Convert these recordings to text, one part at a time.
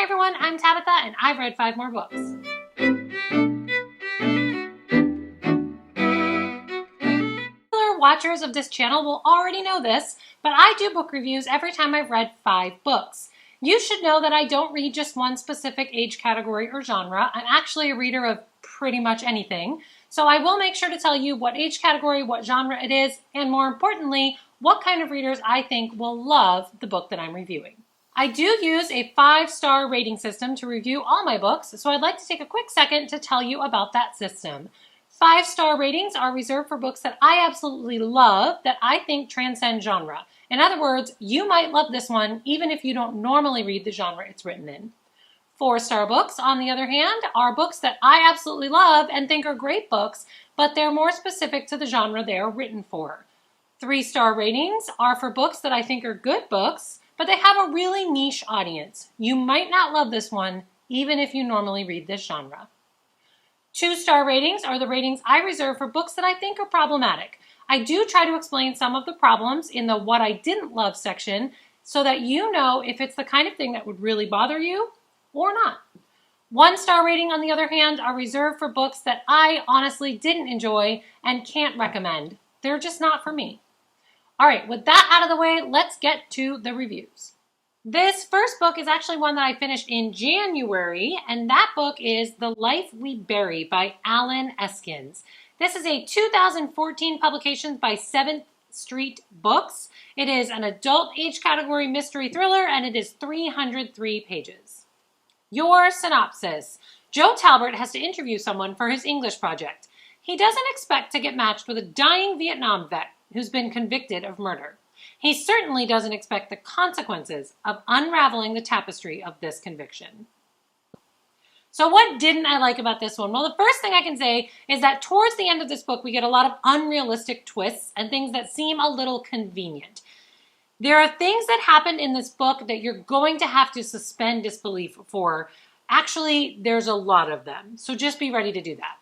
everyone, I'm Tabitha and I've read 5 more books. Regular watchers of this channel will already know this, but I do book reviews every time I've read 5 books. You should know that I don't read just one specific age category or genre. I'm actually a reader of pretty much anything. So I will make sure to tell you what age category, what genre it is, and more importantly, what kind of readers I think will love the book that I'm reviewing. I do use a 5-star rating system to review all my books, so I'd like to take a quick second to tell you about that system. 5-star ratings are reserved for books that I absolutely love, that I think transcend genre. In other words, you might love this one even if you don't normally read the genre it's written in. 4-star books, on the other hand, are books that I absolutely love and think are great books, but they're more specific to the genre they are written for. 3-star ratings are for books that I think are good books, but they have a really niche audience. You might not love this one, even if you normally read this genre. 2-star ratings are the ratings I reserve for books that I think are problematic. I do try to explain some of the problems in the what I didn't love section so that you know if it's the kind of thing that would really bother you or not. 1-star rating, on the other hand, are reserved for books that I honestly didn't enjoy and can't recommend. They're just not for me. All right, with that out of the way, let's get to the reviews. This first book is actually one that I finished in January, and that book is The Life We Bury by Alan Eskins. This is a 2014 publication by 7th Street Books. It is an adult age category mystery thriller, and it is 303 pages. Your synopsis. Joe Talbert has to interview someone for his English project. He doesn't expect to get matched with a dying Vietnam vet who's been convicted of murder. He certainly doesn't expect the consequences of unraveling the tapestry of this conviction. So what didn't I like about this one? Well, the first thing I can say is that towards the end of this book, we get a lot of unrealistic twists and things that seem a little convenient. There are things that happen in this book that you're going to have to suspend disbelief for. Actually, there's a lot of them, so just be ready to do that.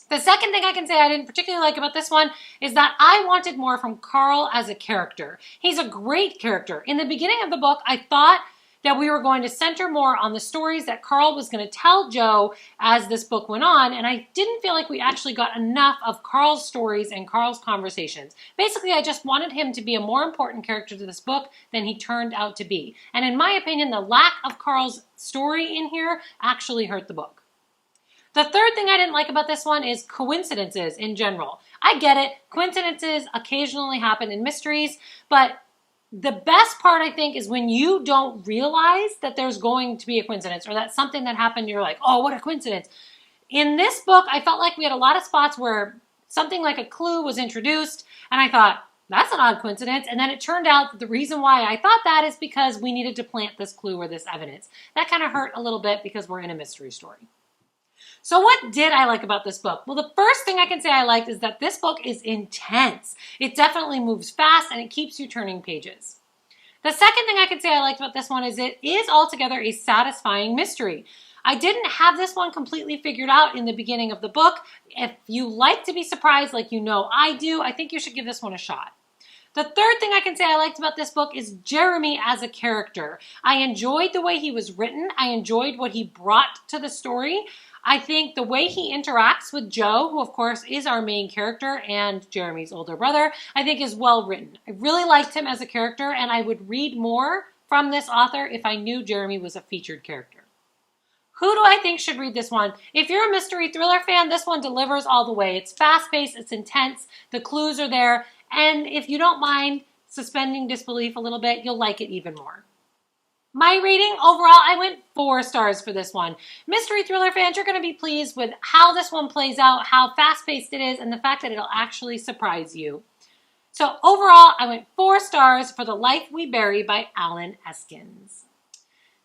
The second thing I can say I didn't particularly like about this one is that I wanted more from Carl as a character. He's a great character. In the beginning of the book, I thought that we were going to center more on the stories that Carl was going to tell Joe as this book went on, and I didn't feel like we actually got enough of Carl's stories and Carl's conversations. Basically, I just wanted him to be a more important character to this book than he turned out to be. And in my opinion, the lack of Carl's story in here actually hurt the book. The third thing I didn't like about this one is coincidences in general. I get it. Coincidences occasionally happen in mysteries, but the best part, I think, is when you don't realize that there's going to be a coincidence or that something that happened, you're like, oh, what a coincidence. In this book, I felt like we had a lot of spots where something like a clue was introduced, and I thought, that's an odd coincidence. And then it turned out that the reason why I thought that is because we needed to plant this clue or this evidence. That kind of hurt a little bit because we're in a mystery story. So what did I like about this book? Well, the first thing I can say I liked is that this book is intense. It definitely moves fast and it keeps you turning pages. The second thing I can say I liked about this one is it is altogether a satisfying mystery. I didn't have this one completely figured out in the beginning of the book. If you like to be surprised like you know I do, I think you should give this one a shot. The third thing I can say I liked about this book is Jeremy as a character. I enjoyed the way he was written. I enjoyed what he brought to the story. I think the way he interacts with Joe, who of course is our main character and Jeremy's older brother, I think is well written. I really liked him as a character, and I would read more from this author if I knew Jeremy was a featured character. Who do I think should read this one? If you're a mystery thriller fan, this one delivers all the way. It's fast-paced, it's intense, the clues are there, and if you don't mind suspending disbelief a little bit, you'll like it even more. My rating, overall, I went 4 stars for this one. Mystery thriller fans, you're going to be pleased with how this one plays out, how fast-paced it is, and the fact that it'll actually surprise you. So overall, I went 4 stars for The Life We Bury by Alan Eskins.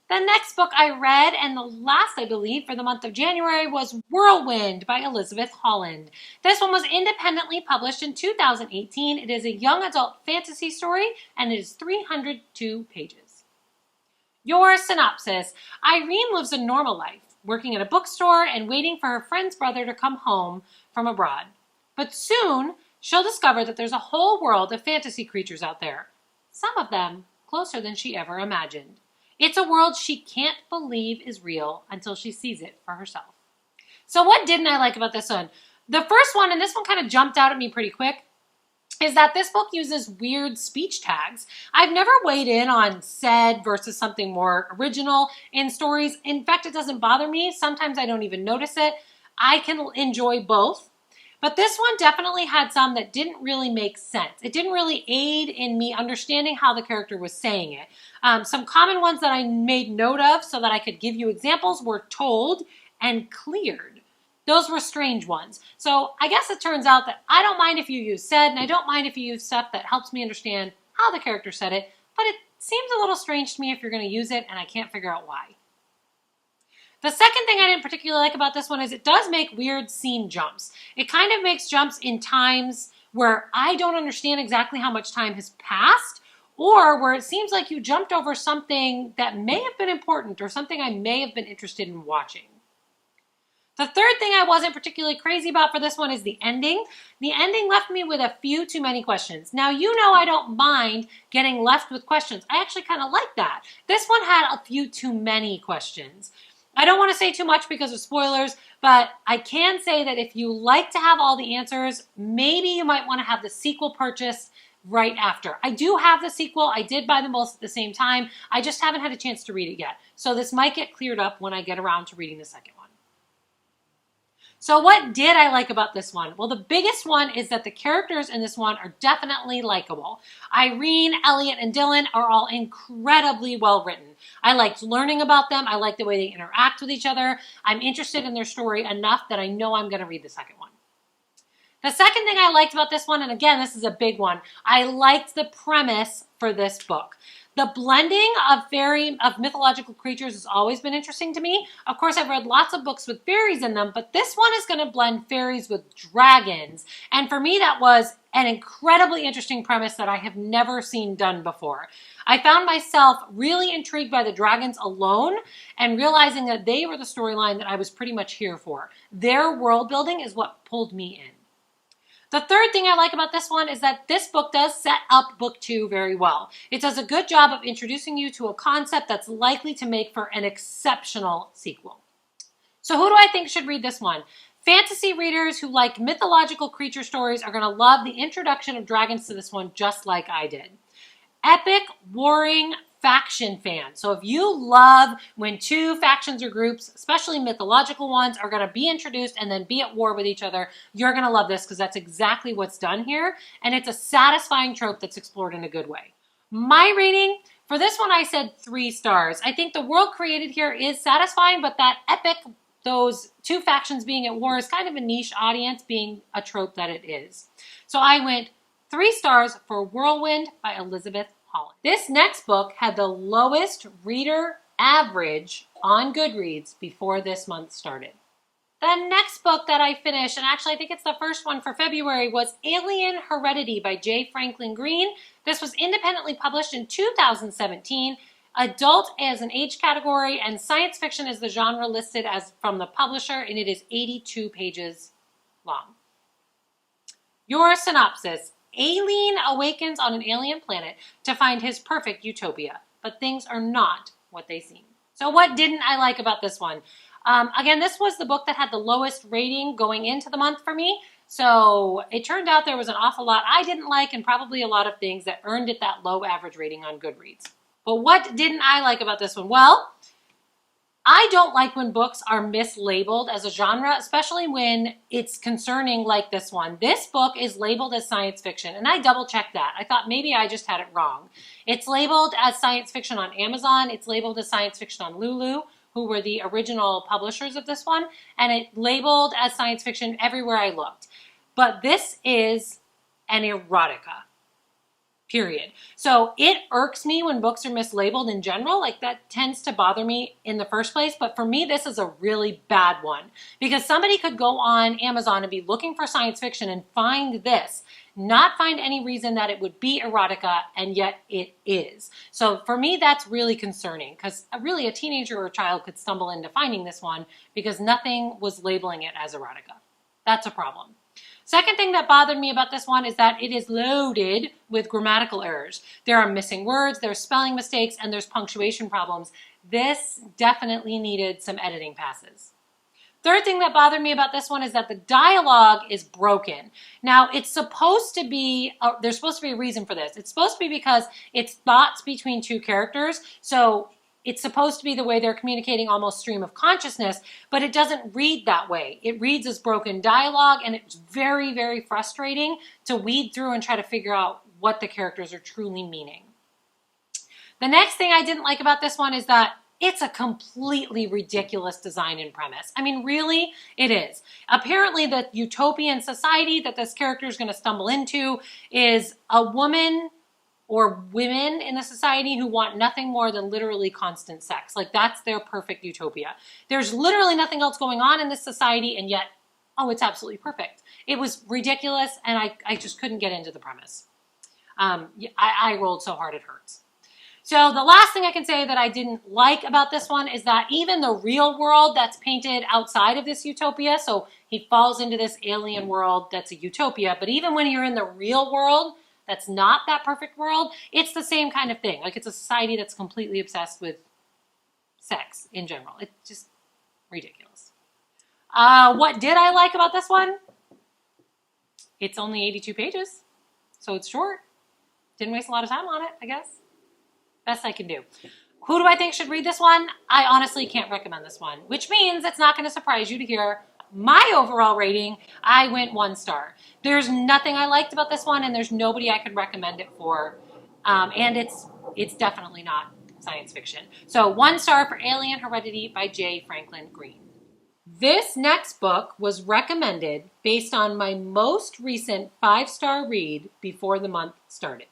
The next book I read, and the last, I believe, for the month of January, was Whirlwind by Elizabeth Holland. This one was independently published in 2018. It is a young adult fantasy story, and it is 302 pages. Your synopsis. Irene lives a normal life, working at a bookstore and waiting for her friend's brother to come home from abroad. But soon, she'll discover that there's a whole world of fantasy creatures out there. Some of them closer than she ever imagined. It's a world she can't believe is real until she sees it for herself. So what didn't I like about this one? The first one, and this one kind of jumped out at me pretty quick, is that this book uses weird speech tags. I've never weighed in on said versus something more original in stories. In fact, it doesn't bother me. Sometimes I don't even notice it. I can enjoy both. But this one definitely had some that didn't really make sense. It didn't really aid in me understanding how the character was saying it. Some common ones that I made note of so that I could give you examples were told and cleared. Those were strange ones. So I guess it turns out that I don't mind if you use said, and I don't mind if you use stuff that helps me understand how the character said it, but it seems a little strange to me if you're going to use it, and I can't figure out why. The second thing I didn't particularly like about this one is it does make weird scene jumps. It kind of makes jumps in times where I don't understand exactly how much time has passed, or where it seems like you jumped over something that may have been important or something I may have been interested in watching. The third thing I wasn't particularly crazy about for this one is the ending. The ending left me with a few too many questions. Now, you know I don't mind getting left with questions. I actually kind of like that. This one had a few too many questions. I don't want to say too much because of spoilers, but I can say that if you like to have all the answers, maybe you might want to have the sequel purchased right after. I do have the sequel. I did buy them both at the same time. I just haven't had a chance to read it yet. So this might get cleared up when I get around to reading the second one. So what did I like about this one? Well, the biggest one is that the characters in this one are definitely likable. Irene, Elliot, and Dylan are all incredibly well written. I liked learning about them. I like the way they interact with each other. I'm interested in their story enough that I know I'm going to read the second one. The second thing I liked about this one, and again, this is a big one, I liked the premise for this book. The blending of mythological creatures has always been interesting to me. Of course, I've read lots of books with fairies in them, but this one is going to blend fairies with dragons. And for me, that was an incredibly interesting premise that I have never seen done before. I found myself really intrigued by the dragons alone and realizing that they were the storyline that I was pretty much here for. Their world building is what pulled me in. The third thing I like about this one is that this book does set up book 2 very well. It does a good job of introducing you to a concept that's likely to make for an exceptional sequel. So who do I think should read this one? Fantasy readers who like mythological creature stories are going to love the introduction of dragons to this one just like I did. Epic, warring, faction fan. So if you love when two factions or groups, especially mythological ones, are going to be introduced and then be at war with each other, you're going to love this because that's exactly what's done here. And it's a satisfying trope that's explored in a good way. My rating for this one, I said 3 stars. I think the world created here is satisfying, but that epic, those two factions being at war is kind of a niche audience being a trope that it is. So I went 3 stars for Whirlwind by Elizabeth Holland. This next book had the lowest reader average on Goodreads before this month started. The next book that I finished, and actually I think it's the first one for February, was Alien Heredity by J. Franklin Green. This was independently published in 2017. Adult as an age category, and science fiction is the genre listed as from the publisher, and it is 82 pages long. Your synopsis. Alien awakens on an alien planet to find his perfect utopia, but things are not what they seem. So what didn't I like about this one? Again, this was the book that had the lowest rating going into the month for me, so it turned out there was an awful lot I didn't like and probably a lot of things that earned it that low average rating on Goodreads. But what didn't I like about this one? Well, I don't like when books are mislabeled as a genre, especially when it's concerning like this one. This book is labeled as science fiction, and I double-checked that. I thought maybe I just had it wrong. It's labeled as science fiction on Amazon. It's labeled as science fiction on Lulu, who were the original publishers of this one, and it labeled as science fiction everywhere I looked. But this is an erotica. Period. So it irks me when books are mislabeled in general. Like that tends to bother me in the first place. But for me, this is a really bad one because somebody could go on Amazon and be looking for science fiction and find this, not find any reason that it would be erotica, and yet it is. So for me, that's really concerning because really a teenager or a child could stumble into finding this one because nothing was labeling it as erotica. That's a problem. Second thing that bothered me about this one is that it is loaded with grammatical errors. There are missing words, there's spelling mistakes, and there's punctuation problems. This definitely needed some editing passes. Third thing that bothered me about this one is that the dialogue is broken. Now, it's supposed to be, there's supposed to be a reason for this. It's supposed to be because it's thoughts between two characters, so it's supposed to be the way they're communicating, almost stream of consciousness, but it doesn't read that way. It reads as broken dialogue, and it's very, very frustrating to weed through and try to figure out what the characters are truly meaning. The next thing I didn't like about this one is that it's a completely ridiculous design and premise. I mean, really, it is. Apparently, the utopian society that this character is going to stumble into is a woman or women in the society who want nothing more than literally constant sex. Like, that's their perfect utopia. There's literally nothing else going on in this society, and yet, oh, it's absolutely perfect. It was ridiculous, and I just couldn't get into the premise. I rolled so hard it hurts. So the last thing I can say that I didn't like about this one is that even the real world that's painted outside of this utopia, so he falls into this alien world that's a utopia, but even when you're in the real world, that's not that perfect world, it's the same kind of thing. Like, it's a society that's completely obsessed with sex in general. It's just ridiculous. What did I like about this one? It's only 82 pages, so it's short. Didn't waste a lot of time on it, I guess. Best I can do. Who do I think should read this one? I honestly can't recommend this one, which means it's not going to surprise you to hear my overall rating. I went 1 star. There's nothing I liked about this one, and there's nobody I could recommend it for. And it's definitely not science fiction. So 1 star for Alien Heredity by J. Franklin Green. This next book was recommended based on my most recent 5-star read before the month started.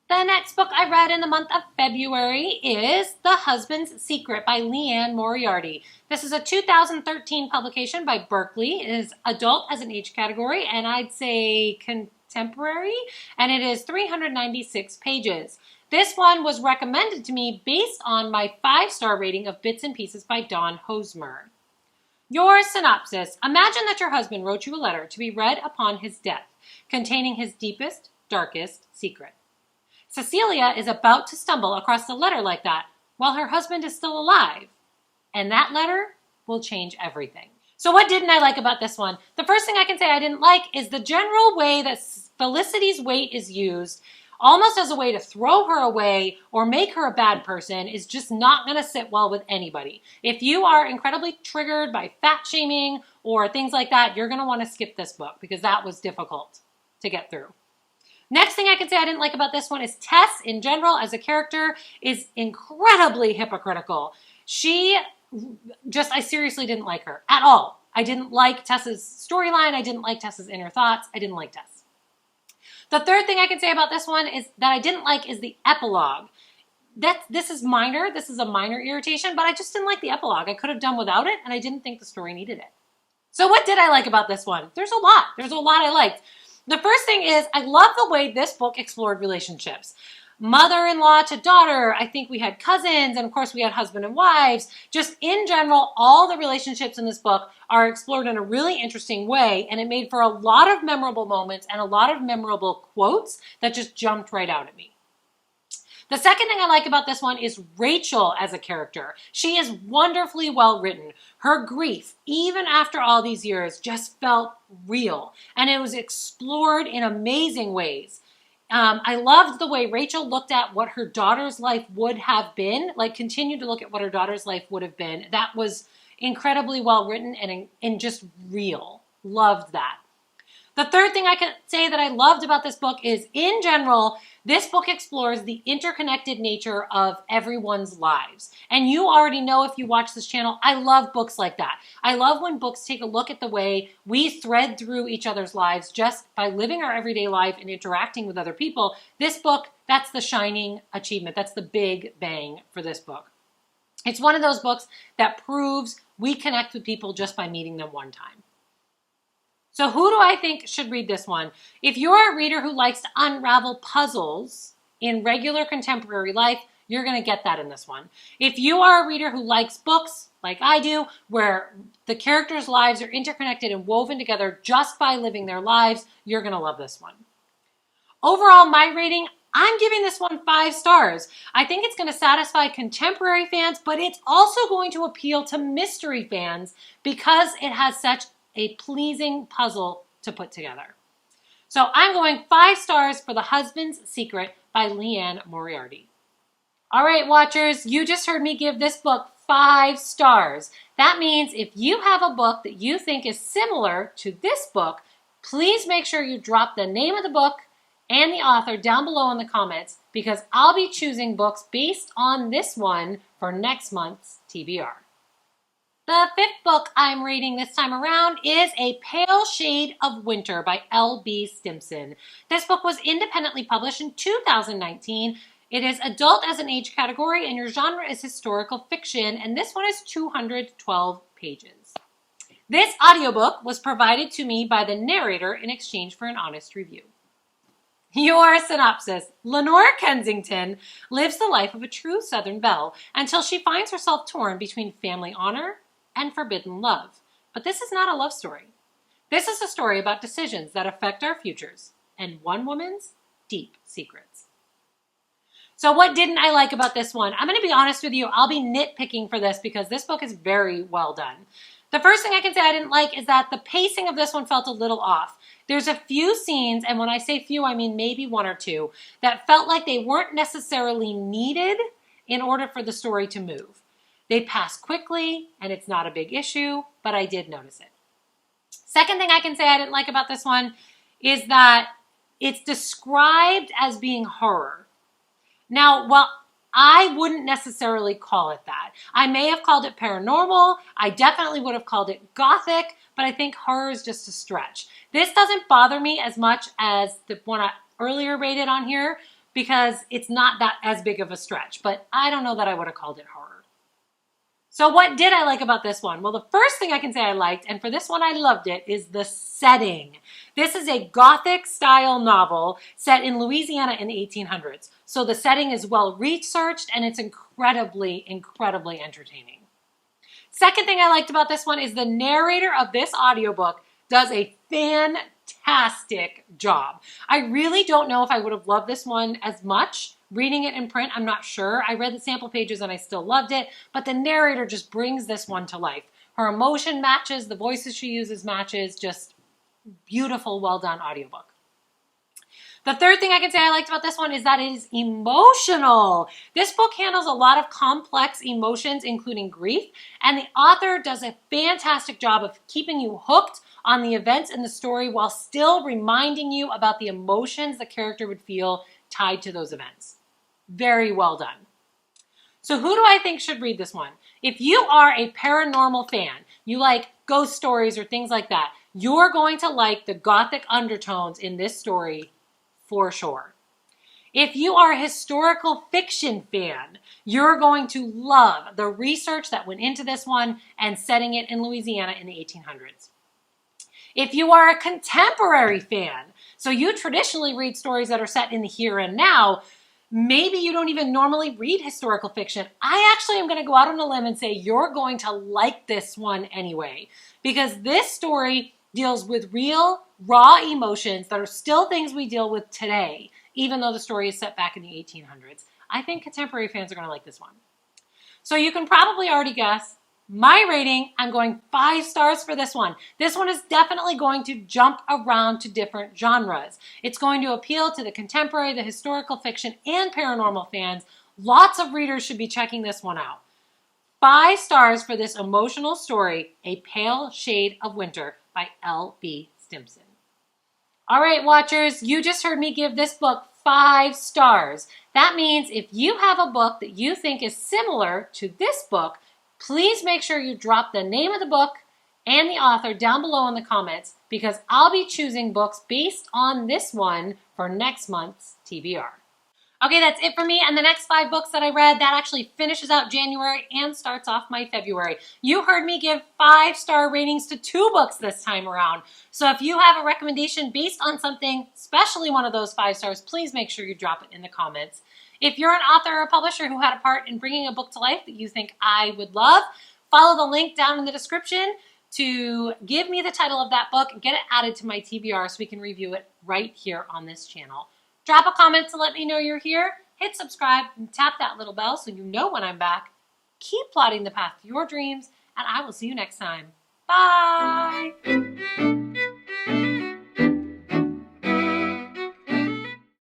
The next book I read in the month of February is The Husband's Secret by Liane Moriarty. This is a 2013 publication by Berkeley. It is adult as an age category, and I'd say contemporary, and it is 396 pages. This one was recommended to me based on my 5-star rating of Bits and Pieces by Dawn Hosmer. Your synopsis: imagine that your husband wrote you a letter to be read upon his death, containing his deepest, darkest secret. Cecilia is about to stumble across a letter like that while her husband is still alive. And that letter will change everything. So what didn't I like about this one? The first thing I can say I didn't like is the general way that Felicity's weight is used, almost as a way to throw her away or make her a bad person, is just not going to sit well with anybody. If you are incredibly triggered by fat shaming or things like that, you're going to want to skip this book because that was difficult to get through. Next thing I can say I didn't like about this one is Tess, in general, as a character, is incredibly hypocritical. I seriously didn't like her at all. I didn't like Tess's storyline. I didn't like Tess's inner thoughts. I didn't like Tess. The third thing I can say about this one is that I didn't like is the epilogue. This is minor. This is a minor irritation, but I just didn't like the epilogue. I could have done without it, and I didn't think the story needed it. So what did I like about this one? There's a lot. There's a lot I liked. The first thing is I love the way this book explored relationships. Mother-in-law to daughter, I think we had cousins, and of course we had husband and wives. Just in general, all the relationships in this book are explored in a really interesting way, and it made for a lot of memorable moments and a lot of memorable quotes that just jumped right out at me. The second thing I like about this one is Rachel as a character. She is wonderfully well written. Her grief, even after all these years, just felt real, and it was explored in amazing ways. I loved the way Rachel looked at what her daughter's life would have been, like continued to look at what her daughter's life would have been. That was incredibly well written and just real. Loved that. The third thing I can say that I loved about this book is, in general, this book explores the interconnected nature of everyone's lives. And you already know, if you watch this channel, I love books like that. I love when books take a look at the way we thread through each other's lives just by living our everyday life and interacting with other people. This book, that's the shining achievement. That's the big bang for this book. It's one of those books that proves we connect with people just by meeting them one time. So who do I think should read this one? If you're a reader who likes to unravel puzzles in regular contemporary life, you're going to get that in this one. If you are a reader who likes books like I do, where the characters' lives are interconnected and woven together just by living their lives, you're going to love this one. Overall, my rating, I'm giving this one 5 stars. I think it's going to satisfy contemporary fans, but it's also going to appeal to mystery fans because it has such a pleasing puzzle to put together. So I'm going 5 stars for The Husband's Secret by Liane Moriarty. All right, watchers, you just heard me give this book 5 stars. That means if you have a book that you think is similar to this book, please make sure you drop the name of the book and the author down below in the comments because I'll be choosing books based on this one for next month's TBR. The 5th book I'm reading this time around is A Pale Shade of Winter by L.B. Stimson. This book was independently published in 2019. It is adult as an age category and your genre is historical fiction, and this one is 212 pages. This audiobook was provided to me by the narrator in exchange for an honest review. Your synopsis. Lenore Kensington lives the life of a true Southern belle until she finds herself torn between family honor and forbidden love. But this is not a love story. This is a story about decisions that affect our futures and one woman's deep secrets. So what didn't I like about this one? I'm going to be honest with you. I'll be nitpicking for this because this book is very well done. The first thing I can say I didn't like is that the pacing of this one felt a little off. There's a few scenes, and when I say few, I mean maybe 1 or 2, that felt like they weren't necessarily needed in order for the story to move. They pass quickly, and it's not a big issue, but I did notice it. Second thing I can say I didn't like about this one is that it's described as being horror. Now, while I wouldn't necessarily call it that. I may have called it paranormal. I definitely would have called it gothic, but I think horror is just a stretch. This doesn't bother me as much as the one I earlier rated on here because it's not that as big of a stretch, but I don't know that I would have called it horror. So what did I like about this one? Well, the first thing I can say I liked, and for this one I loved it, is the setting. This is a Gothic style novel set in Louisiana in the 1800s. So the setting is well researched and it's incredibly, incredibly entertaining. Second thing I liked about this one is the narrator of this audiobook does a fantastic job. I really don't know if I would have loved this one as much. Reading it in print, I'm not sure. I read the sample pages and I still loved it, but the narrator just brings this one to life. Her emotion matches, the voices she uses matches, just beautiful, well done audiobook. The third thing I can say I liked about this one is that it is emotional. This book handles a lot of complex emotions, including grief, and the author does a fantastic job of keeping you hooked on the events in the story while still reminding you about the emotions the character would feel tied to those events. Very well done. So who do I think should read this one? If you are a paranormal fan, you like ghost stories or things like that, you're going to like the gothic undertones in this story for sure. If you are a historical fiction fan, you're going to love the research that went into this one and setting it in Louisiana in the 1800s. If you are a contemporary fan, so you traditionally read stories that are set in the here and now, maybe you don't even normally read historical fiction. I actually am going to go out on a limb and say you're going to like this one anyway, because this story deals with real, raw emotions that are still things we deal with today, even though the story is set back in the 1800s. I think contemporary fans are going to like this one. So you can probably already guess my rating. I'm going 5 stars for this one. This one is definitely going to jump around to different genres. It's going to appeal to the contemporary, the historical fiction, and paranormal fans. Lots of readers should be checking this one out. 5 stars for this emotional story, A Pale Shade of Winter by L.B. Stimson. All right, watchers, you just heard me give this book 5 stars. That means if you have a book that you think is similar to this book, please make sure you drop the name of the book and the author down below in the comments because I'll be choosing books based on this one for next month's TBR. Okay, that's it for me. And the next 5 books that I read, that actually finishes out January and starts off my February. You heard me give 5-star ratings to 2 books this time around. So if you have a recommendation based on something, especially one of those 5 stars, please make sure you drop it in the comments. If you're an author or a publisher who had a part in bringing a book to life that you think I would love, Follow the link down in the description to give me the title of that book and get it added to my TBR so we can review it right here on this channel. Drop a comment to let me know you're here. Hit subscribe and tap that little bell so you know when I'm back. Keep plotting the path to your dreams, and I will see you next time. Bye!